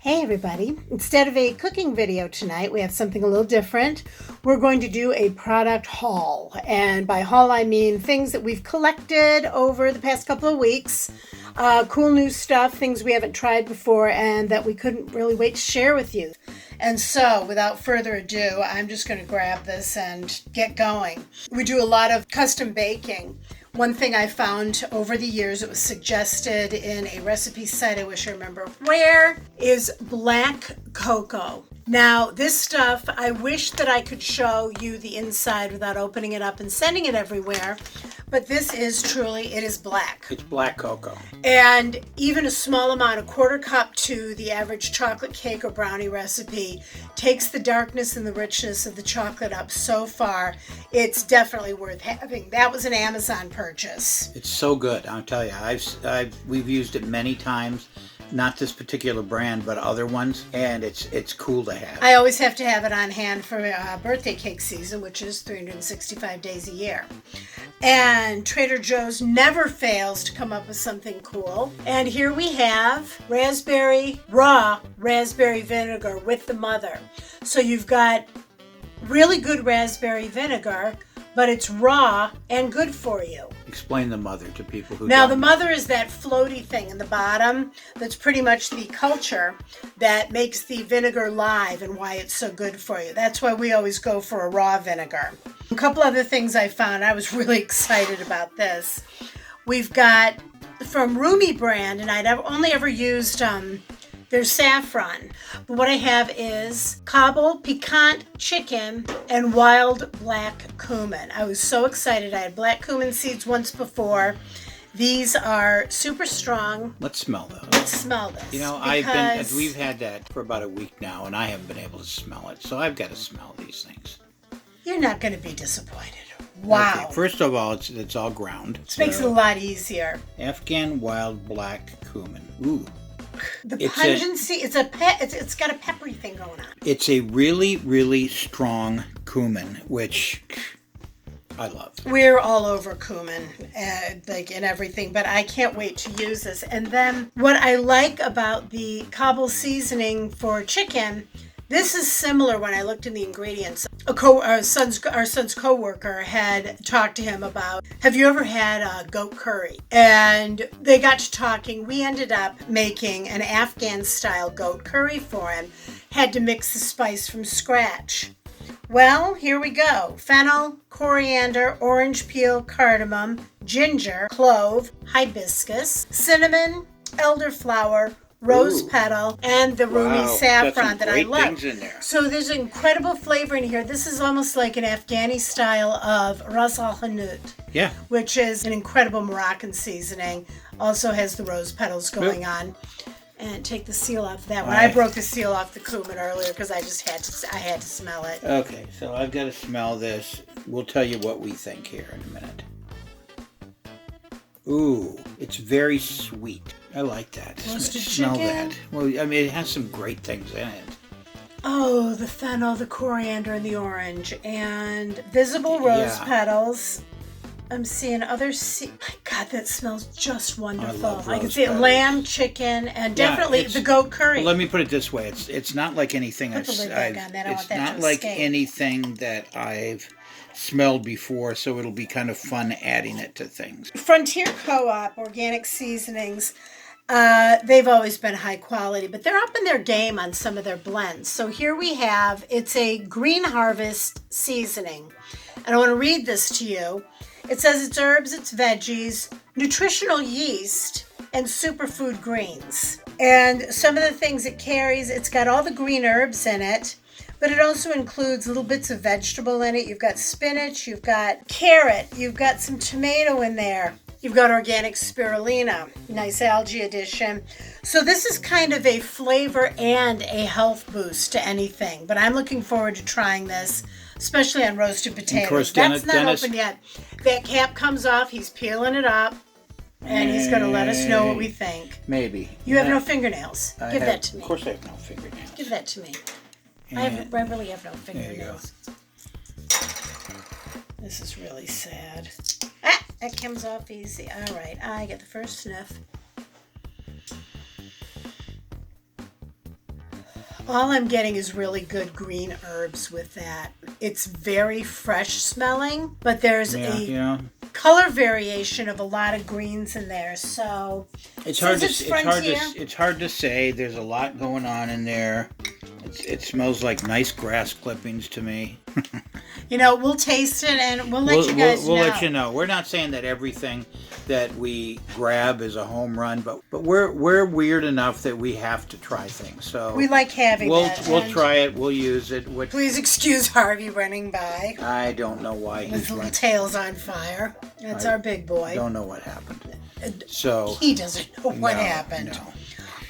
Hey everybody, instead of a cooking video tonight, we have something a little different. We're going to do a product haul. And by haul, I mean things that we've collected over the past couple of weeks. Cool new stuff, things we haven't tried before and that we couldn't really wait to share with you. And so, without further ado, I'm just going to grab this and get going. We do a lot of custom baking. One thing I found over the years, it was suggested in a recipe site, I wish I remember where, is black cocoa. Now, this stuff, I wish that I could show you the inside without opening it up and sending it everywhere, but this is truly, it is black. It's black cocoa. And even a small amount, a quarter cup to the average chocolate cake or brownie recipe, takes the darkness and the richness of the chocolate up so far. It's definitely worth having. That was an Amazon purchase. It's so good, I'll tell you. We've used it many times. Not this particular brand, but other ones, and it's cool to have. I always have to have it on hand for birthday cake season, which is 365 days a year. And Trader Joe's never fails to come up with something cool. And here we have raw raspberry vinegar with the mother. So you've got really good raspberry vinegar, but it's raw and good for you. Explain the mother to people who Now, don't the know. mother is that floaty thing in the bottom that's pretty much the culture that makes the vinegar live and why it's so good for you. That's why we always go for a raw vinegar. A couple other things I found. I was really excited about this. We've got from Rumi brand, and I'd only ever used their saffron. But what I have is Kabul piquant chicken and wild black cumin. I was so excited. I had black cumin seeds once before. These are super strong. Let's smell those. Let's smell this. You know, we've had that for about a week now, and I haven't been able to smell it. So I've got to smell these things. You're not going to be disappointed. Wow. Okay, first of all, it's all ground. This makes it a lot easier. Afghan wild black cumin. Ooh. The pungency, it's got a peppery thing going on. It's a really, really strong cumin, which I love. We're all over cumin, like in everything, but I can't wait to use this. And then what I like about the Kabul seasoning for chicken, this is similar when I looked in the ingredients. Our son's co-worker had talked to him about, have you ever had goat curry? And they got to talking. We ended up making an Afghan style goat curry for him. Had to mix the spice from scratch. Well, here we go. Fennel, coriander, orange peel, cardamom, ginger, clove, hibiscus, cinnamon, elderflower, rose petal, and the Rumi saffron that I love. Things in there. So there's an incredible flavor in here. This is almost like an Afghani style of ras al hanout. Yeah. Which is an incredible Moroccan seasoning. Also has the rose petals going on. And take the seal off that one. I broke the seal off the cumin earlier because I had to smell it. Okay, so I've got to smell this. We'll tell you what we think here in a minute. Ooh, it's very sweet. I like that. Roasted Smell chicken? that. Well, I mean, it has some great things in it. Oh, the fennel, the coriander, and the orange. And visible rose petals. I'm seeing other my God, that smells just wonderful. I love I can rose see petals. Lamb, chicken, and definitely the goat curry. Well, let me put it this way: it's not like anything Put the lid back on that. I want it's that not to like escape. anything that I've smelled before, so it'll be kind of fun adding it to things. Frontier Co-op organic seasonings. They've always been high quality, but they're up in their game on some of their blends. So here we have, it's a Green Harvest seasoning. And I want to read this to you. It says it's herbs, it's veggies, nutritional yeast, and superfood greens. And some of the things it carries, it's got all the green herbs in it, but it also includes little bits of vegetable in it. You've got spinach, you've got carrot, you've got some tomato in there. You've got organic spirulina, nice algae addition. So this is kind of a flavor and a health boost to anything. But I'm looking forward to trying this, especially on roasted potatoes. Of course, That's not Dennis, open yet. That cap comes off. He's peeling it up. And he's going to let us know what we think. Maybe. You have no fingernails. Give that to me. Of course I have no fingernails. Give that to me. I really have no fingernails. This is really sad. Ah, that comes off easy. All right, I get the first sniff. All I'm getting is really good green herbs with that. It's very fresh smelling, but there's color variation of a lot of greens in there. So it's hard to say. There's a lot going on in there. It smells like nice grass clippings to me. We'll taste it and we'll let you guys know. We'll let you know. We're not saying that everything that we grab is a home run, but we're weird enough that we have to try things. So we like having that. We'll try it. We'll use it. Please excuse Harvey running by. I don't know why his little tail's on fire. That's our big boy. I don't know what happened. So he doesn't know what happened. No.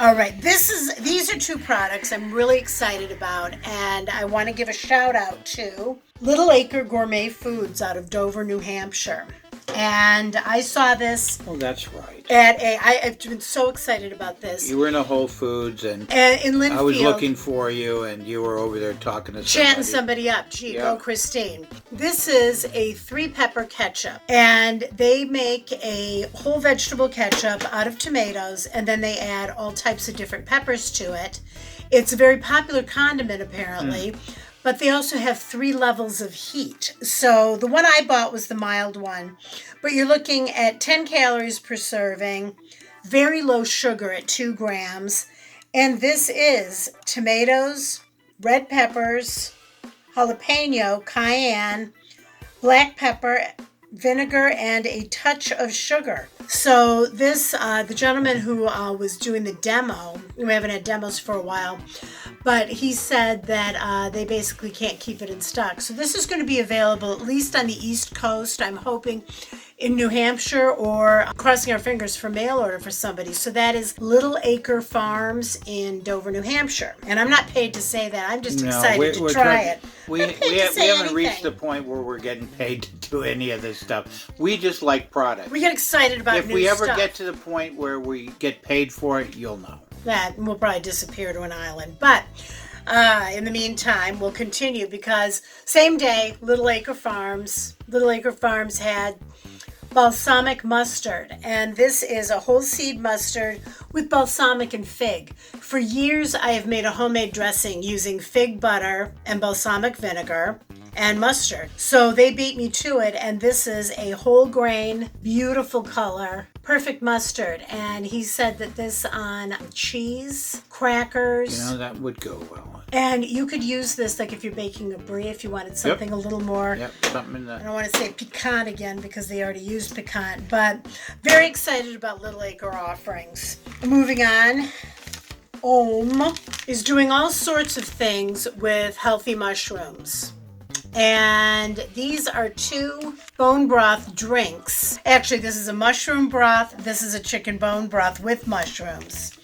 All right, these are two products I'm really excited about, and I want to give a shout out to Little Acre Gourmet Foods out of Dover, New Hampshire. And I saw this. Oh, that's right. I've been so excited about this. You were in a Whole Foods and in Linfield. I was looking for you, and you were over there talking to somebody. Chatting somebody up. Gee, go Christine. This is a 3-pepper ketchup, and they make a whole vegetable ketchup out of tomatoes, and then they add all types of different peppers to it. It's a very popular condiment, apparently. But they also have 3 levels of heat. So the one I bought was the mild one. But you're looking at 10 calories per serving, very low sugar at 2 grams. And this is tomatoes, red peppers, jalapeno, cayenne, black pepper, vinegar, and a touch of sugar. So this, the gentleman who was doing the demo, we haven't had demos for a while, but he said that they basically can't keep it in stock. So this is going to be available at least on the East Coast, I'm hoping, in New Hampshire, or crossing our fingers for mail order for somebody. So that is Little Acre Farms in Dover, New Hampshire. And I'm not paid to say that. I'm just excited to try it. We haven't reached the point where we're getting paid to do any of this stuff. We just like product. We get excited about new stuff. If we ever get to the point where we get paid for it, you'll know. That will probably disappear to an island. But in the meantime, we'll continue because same day, Little Acre Farms had balsamic mustard, and this is a whole seed mustard with balsamic and fig. For years I have made a homemade dressing using fig butter and balsamic vinegar and mustard. So they beat me to it, and this is a whole grain, beautiful color, perfect mustard. And he said that this on cheese, crackers. That would go well. And you could use this like if you're baking a brie, if you wanted something a little more. Something in that. I don't want to say piquant again because they already used piquant, but very excited about Little Acre offerings. Moving on. Om is doing all sorts of things with healthy mushrooms. And these are 2 bone broth drinks. Actually, this is a mushroom broth. This is a chicken bone broth with mushrooms.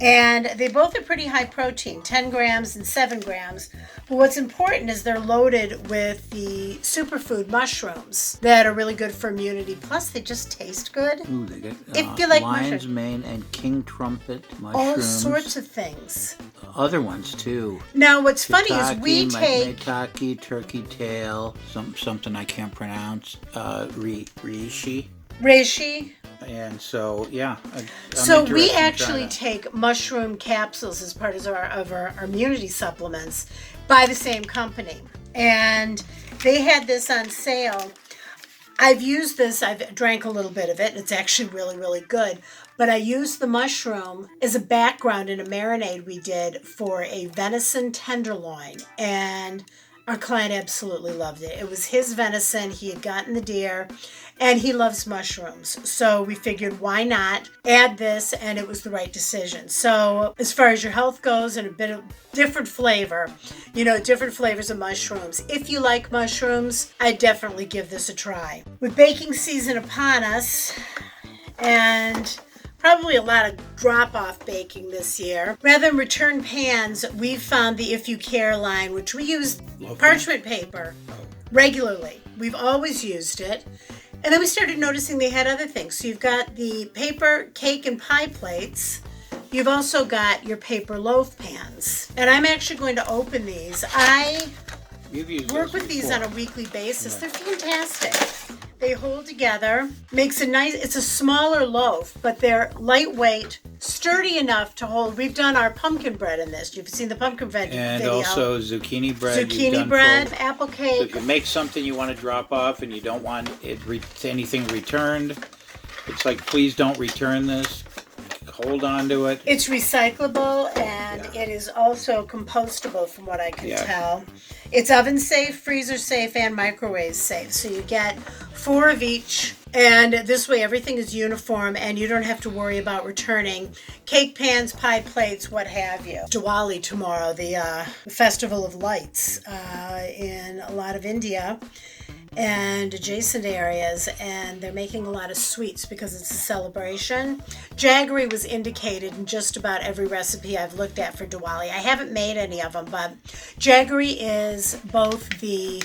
And they both are pretty high protein, 10 grams and 7 grams. But what's important is they're loaded with the superfood mushrooms that are really good for immunity. Plus, they just taste good. Ooh, they get if you like lion's mane and king trumpet mushrooms. All sorts of things. Other ones, too. Now, what's funny is we take... Maitake, turkey tail, something I can't pronounce, reishi. Reishi. And so, yeah. So we actually take mushroom capsules as part of our immunity supplements by the same company. And they had this on sale. I've used this. I've drank a little bit of it. It's actually really, really good. But I used the mushroom as a background in a marinade we did for a venison tenderloin. And our client absolutely loved it. It was his venison. He had gotten the deer. And he loves mushrooms. So we figured, why not add this? And it was the right decision. So as far as your health goes, and a bit of different flavor, different flavors of mushrooms. If you like mushrooms, I definitely give this a try. With baking season upon us, and probably a lot of drop-off baking this year. Rather than return pans, we've found the If You Care line, which we use parchment paper regularly. We've always used it. And then we started noticing they had other things. So you've got the paper cake and pie plates. You've also got your paper loaf pans. And I'm actually going to open these. I work with these on a weekly basis. They're fantastic. They hold together, makes a nice, it's a smaller loaf, but they're lightweight, sturdy enough to hold. We've done our pumpkin bread in this. You've seen the pumpkin bread And video. also zucchini bread. Zucchini bread, apple So cake. if you make something you want to drop off and you don't want anything returned, it's like, please don't return this. Hold on to it. It's recyclable and it is also compostable from what I can tell. It's oven safe, freezer safe, and microwave safe. So you get 4 of each. And this way everything is uniform and you don't have to worry about returning cake pans, pie plates, what have you. Diwali tomorrow, the Festival of Lights in a lot of India and adjacent areas, and they're making a lot of sweets because it's a celebration. Jaggery was indicated in just about every recipe I've looked at for Diwali. I haven't made any of them, but Jaggery is both the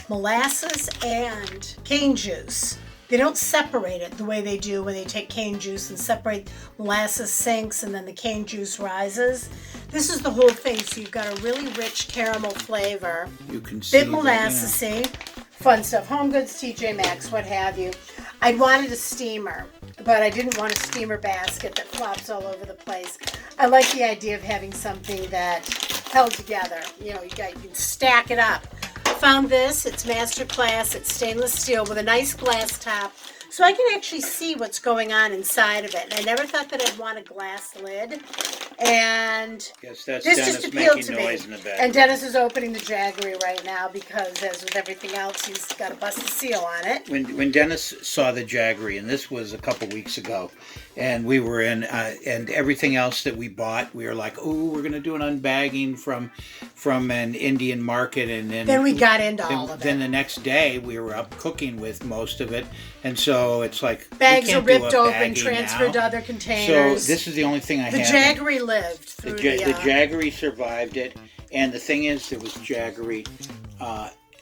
molasses and cane juice. They don't separate it the way they do when they take cane juice and separate molasses sinks and then the cane juice rises. This is the whole thing, so you've got a really rich caramel flavor. You can see bit molassesy. Fun stuff. Home Goods, TJ Maxx, what have you. I wanted a steamer, but I didn't want a steamer basket that flops all over the place. I like the idea of having something that held together. You know, you can stack it up. Found this. It's Masterclass. It's stainless steel with a nice glass top, so I can actually see what's going on inside of it. And I never thought that I'd want a glass lid. And Yes, that's this Dennis just appealed making to noise me. in the back. And Dennis is opening the Jaggery right now because, as with everything else, he's got a busted seal on it. When Dennis saw the Jaggery, and this was a couple weeks ago, and we were in, and everything else that we bought, we were like, oh, we're going to do an unbagging from an Indian market, and Then we got into all of it. Then the next day, we were up cooking with most of it, and so it's like, Bags we are can't do ripped a open, bagging transferred now. to other containers. So this is the only thing I the have. Jaggery lived through The Jaggery survived it, and the thing is, there was Jaggery.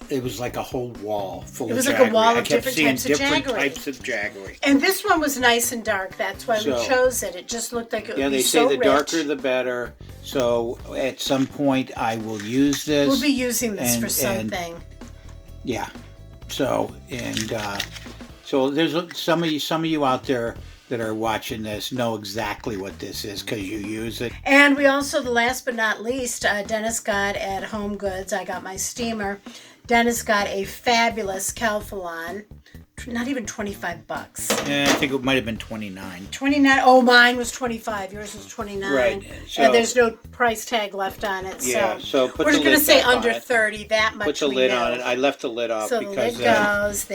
It was like a whole wall full of Jaggery. It was like a wall of I kept different seeing types of different Jaggery. types of Jaggery. And this one was nice and dark. That's why we chose it. It just looked like it would be so they say the rich. darker the better. So at some point, I will use this. We'll be using this for something. Yeah. So so there's some of you out there that are watching this know exactly what this is because you use it. And we also, the last but not least, Dennis got at Home Goods. I got my steamer. Dennis got a fabulous Calphalon. Not even $25. Yeah, I think it might have been 29. 29. Oh, mine was 25. Yours was 29. Right. So, and there's no price tag left on it. Yeah. So put we're the just going to lid say back on under it. 30. That much. Put the lid on it. I left the lid off so because the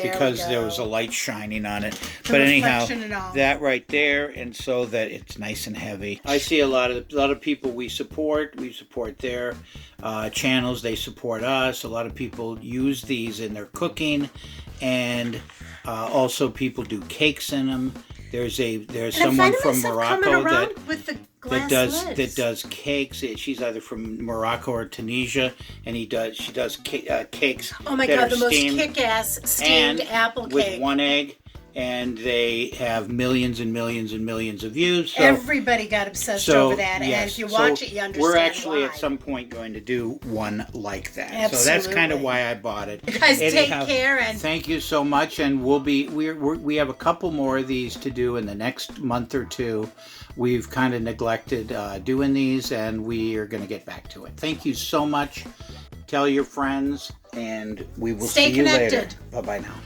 lid goes. there was a light shining on it. The but anyhow, reflection and all. that right there, and so that it's nice and heavy. I see a lot of people we support. We support their channels. They support us. A lot of people use these in their cooking, and also people do cakes in them. There's someone from Morocco that does cakes. She's either from Morocco or Tunisia, and she does cakes. Oh my God, the most kick-ass steamed apple cake with one egg. And they have millions and millions and millions of views. So, everybody got obsessed over that. Yes, and if you watch it, you understand we're actually why. at some point going to do one like that. Absolutely. So that's kind of why I bought it. You guys take care. And thank you so much. And we have a couple more of these to do in the next month or two. We've kind of neglected doing these, and we are going to get back to it. Thank you so much. Tell your friends, and we will see you later. Stay connected. Bye-bye now.